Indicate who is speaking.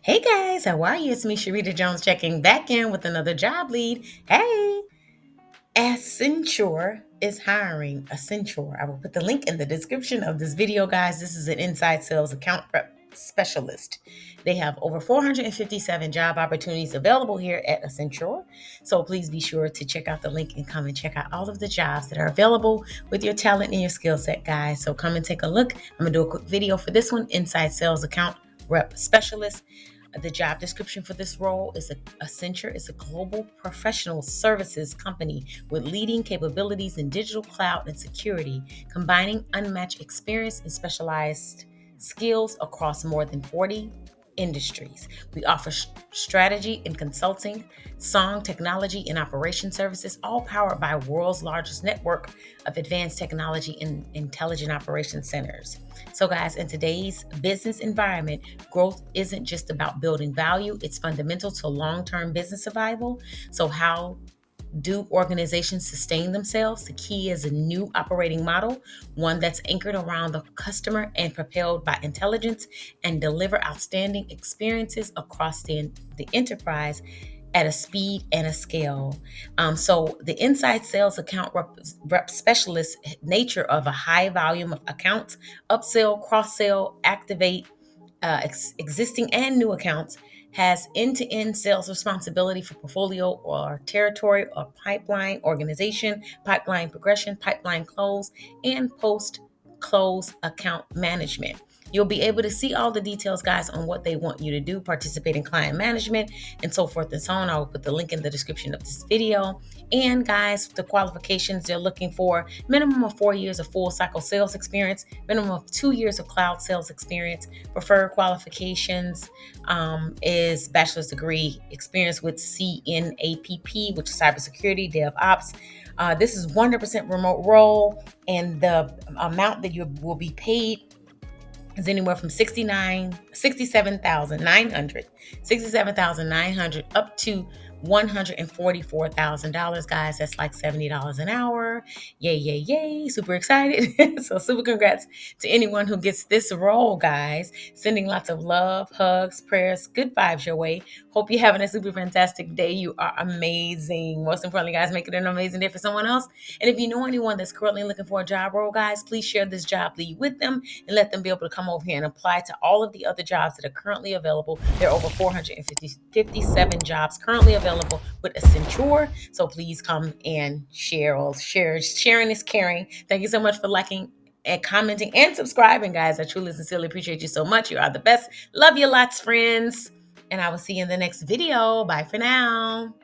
Speaker 1: Hey guys, how are you? It's me, Sharita Jones, checking back in with another job lead. Hey, ACCENTURE is hiring. ACCENTURE. I will put the link in the description of this video, guys. This is an inside sales account rep specialist. They have over 457 job opportunities available here at ACCENTURE. So please be sure to check out the link and come and check out all of the jobs that are available with your talent and your skill set, guys. So come and take a look. I'm going to do a quick video for this one, inside sales account rep specialist. The job description for this role is Accenture is a global professional services company with leading capabilities in digital cloud and security, combining unmatched experience and specialized skills across more than 40 industries. We offer strategy and consulting, song technology and operation services, all powered by world's largest network of advanced technology and intelligent operation centers. So guys, in today's business environment, growth isn't just about building value, it's fundamental to long-term business survival. So how do organizations sustain themselves? The key is a new operating model, one that's anchored around the customer and propelled by intelligence, and deliver outstanding experiences across the enterprise at a speed and a scale. So the inside sales account rep specialist nature of a high volume of accounts, upsell, cross-sell, activate existing and new accounts, has end-to-end sales responsibility for portfolio or territory or pipeline organization, pipeline progression, pipeline close, and post-close account management. You'll be able to see all the details, guys, on what they want you to do, participate in client management, and so forth and so on. I will put the link in the description of this video. And guys, the qualifications they're looking for: minimum of 4 years of full cycle sales experience, minimum of 2 years of cloud sales experience. Preferred qualifications is bachelor's degree, experience with CNAPP, which is cybersecurity, DevOps. This is 100% remote role, and the amount that you will be paid is anywhere from 67,900 up to $144,000, guys. That's like $70 an hour. Yay, yay, yay. Super excited. So super congrats to anyone who gets this role, guys. Sending lots of love, hugs, prayers, good vibes your way. Hope you're having a super fantastic day. You are amazing. Most importantly, guys, make it an amazing day for someone else. And if you know anyone that's currently looking for a job role, guys, please share this job lead with them and let them be able to come over here and apply to all of the other jobs that are currently available. There are over 457 jobs currently available with ACCENTURE. So please come and share. Sharing is caring. Thank you so much for liking and commenting and subscribing, guys. I truly, sincerely appreciate you so much. You are the best. Love you lots, friends. And I will see you in the next video. Bye for now.